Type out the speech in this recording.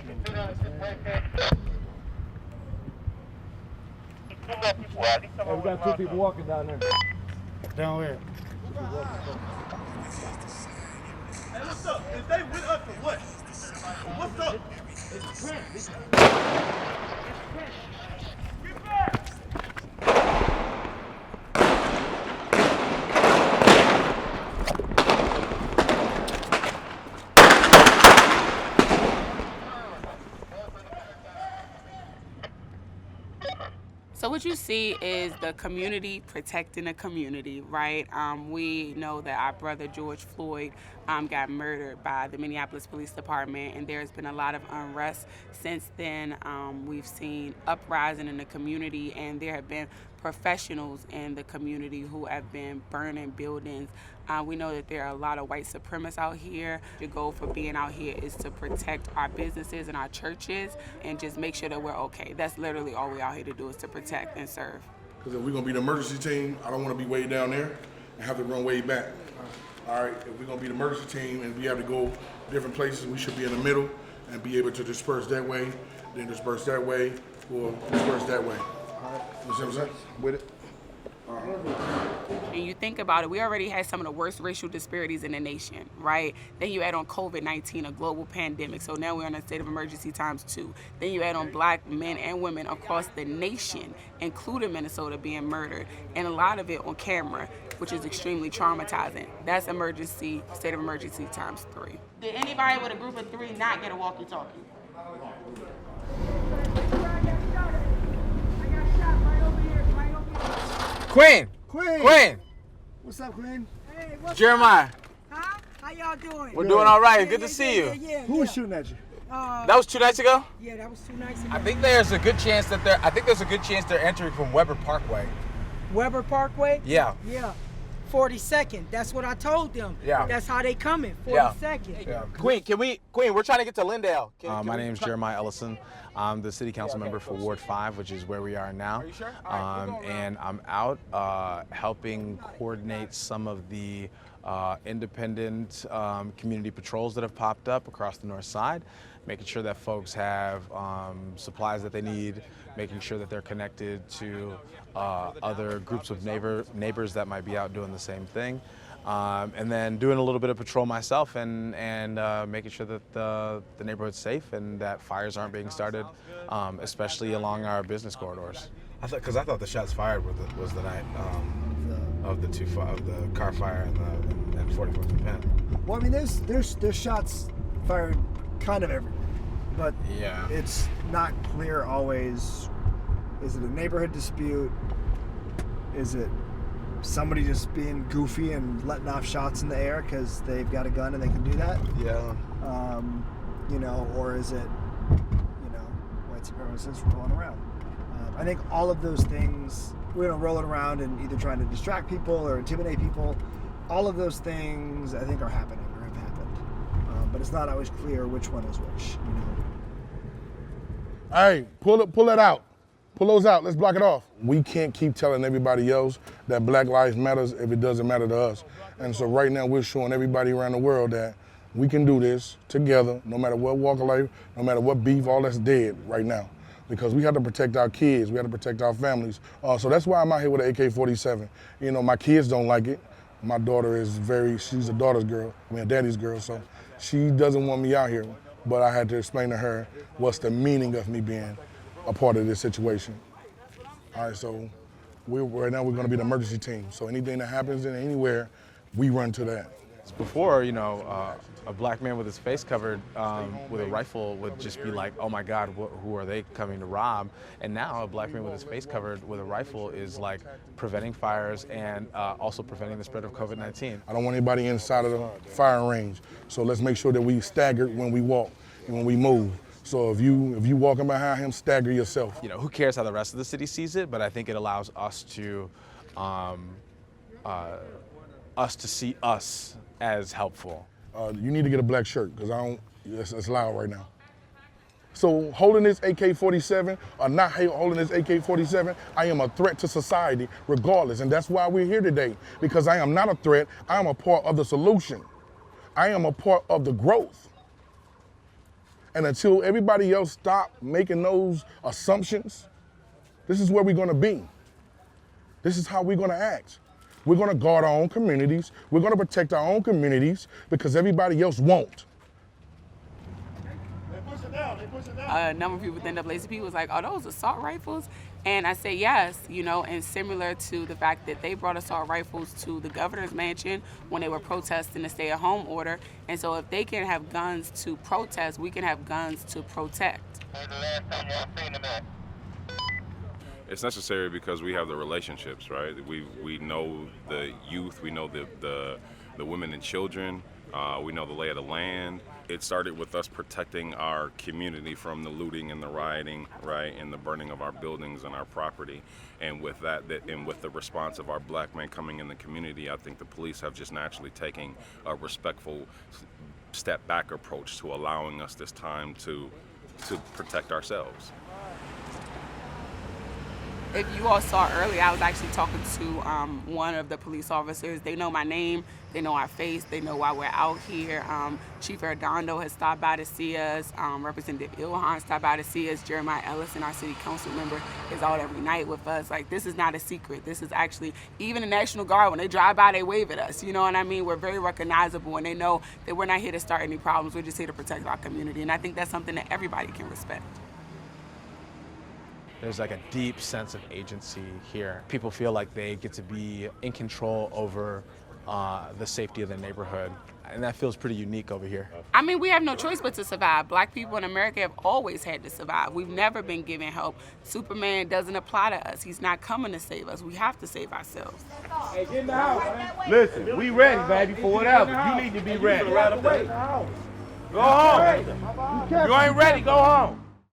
Hey, we got 2 people walking down there. Down where? Hey, what's up? Is they with us or what? What's up? It's Prince. Get back! So what you see is the community protecting the community, right? We know that our brother George Floyd got murdered by the Minneapolis Police Department, and there's been a lot of unrest since then. We've seen uprising in the community, and there have been professionals in the community who have been burning buildings. We know that there are a lot of white supremacists out here. The goal for being out here is to protect our businesses and our churches and just make sure that we're okay. That's literally all we're out here to do, is to protect and serve. Because if we're going to be the emergency team, I don't want to be way down there and have to run way back. All right, if we're going to be the emergency team and we have to go different places, we should be in the middle and be able to disperse that way, then disperse that way, or disperse that way. All right. You see what I'm saying? With it. And you think about it, we already had some of the worst racial disparities in the nation, right? Then you add on COVID-19, a global pandemic, so now we're in a state of emergency times 2. Then you add on black men and women across the nation, including Minnesota, being murdered, and a lot of it on camera, which is extremely traumatizing. That's emergency, state of emergency times 3. Did anybody with a group of 3 not get a walkie-talkie? Queen! Queen! What's up, Queen? Hey, what's Jeremiah. up? Huh? How y'all doing? We're doing all right. Good to see you. Who was shooting at you? That was 2 nights ago? Yeah, that was 2 nights ago. I think there's a good chance they're entering from Weber Parkway. Weber Parkway? Yeah. Yeah. 42nd. That's what I told them. Yeah. That's how they coming. 42nd. Yeah. Queen, we're trying to get to Lindale. My name is Jeremiah Ellison. I'm the city council member for Ward 5, which is where we are now. Are you sure? And I'm out helping coordinate some of the independent community patrols that have popped up across the north side, making sure that folks have supplies that they need, making sure that they're connected to other groups of neighbors that might be out doing the same thing. And then doing a little bit of patrol myself and making sure that the neighborhood's safe and that fires aren't being started, especially along our business corridors. Because I thought the shots fired was the night of the car fire and 44th and Penn. Well, I mean, there's shots fired kind of everywhere, but Yeah. it's not clear always. Is it a neighborhood dispute? Is it somebody just being goofy and letting off shots in the air because they've got a gun and they can do that? Yeah. Or is it, white supremacists rolling around? I think all of those things, rolling around and either trying to distract people or intimidate people, all of those things I think are happening or have happened. But it's not always clear which one is which, Hey, pull that out. Pull those out. Let's block it off. We can't keep telling everybody else that Black Lives Matters if it doesn't matter to us. And so right now we're showing everybody around the world that we can do this together, no matter what walk of life, no matter what beef, all that's dead right now. Because we have to protect our kids, we have to protect our families. So that's why I'm out here with an AK-47. My kids don't like it. My daughter she's a daughter's girl, a daddy's girl, so she doesn't want me out here. But I had to explain to her what's the meaning of me being a part of this situation. All right, so right now we're gonna be the emergency team. So anything that happens in anywhere, we run to that. Before, a black man with his face covered with a rifle would just be like, oh my God, who are they coming to rob? And now a black man with his face covered with a rifle is like preventing fires and also preventing the spread of COVID-19. I don't want anybody inside of the firing range. So let's make sure that we stagger when we walk and when we move. So if you walking behind him, stagger yourself. Who cares how the rest of the city sees it, but I think it allows us to see us as helpful. You need to get a black shirt, because it's loud right now. So holding this AK-47 or not holding this AK-47, I am a threat to society regardless. And that's why we're here today, because I am not a threat, I am a part of the solution. I am a part of the growth. And until everybody else stop making those assumptions, this is where we're gonna be. This is how we're gonna act. We're gonna guard our own communities. We're gonna protect our own communities because everybody else won't. A number of people with NAACP was like, "Are those assault rifles?" And I say yes, you know, and similar to the fact that they brought assault rifles to the governor's mansion when they were protesting the stay-at-home order. And so if they can have guns to protest, we can have guns to protect. It's necessary because we have the relationships, right? We know the youth, we know the women and children, we know the lay of the land. It started with us protecting our community from the looting and the rioting, right, and the burning of our buildings and our property. And with that, and with the response of our black men coming in the community, I think the police have just naturally taken a respectful step back approach to allowing us this time to protect ourselves. If you all saw earlier, I was actually talking to one of the police officers. They know my name, they know our face, they know why we're out here. Chief Arredondo has stopped by to see us. Representative Ilhan stopped by to see us. Jeremiah Ellison, our city council member, is out every night with us. Like, this is not a secret. This is actually, even the National Guard, when they drive by, they wave at us. You know what I mean? We're very recognizable, and they know that we're not here to start any problems. We're just here to protect our community. And I think that's something that everybody can respect. There's like a deep sense of agency here. People feel like they get to be in control over the safety of the neighborhood. And that feels pretty unique over here. I mean, we have no choice but to survive. Black people in America have always had to survive. We've never been given help. Superman doesn't apply to us. He's not coming to save us. We have to save ourselves. Hey, get in the house, man. Listen, we ready, baby, for whatever. You need to be ready. Go home. You ain't ready, go home.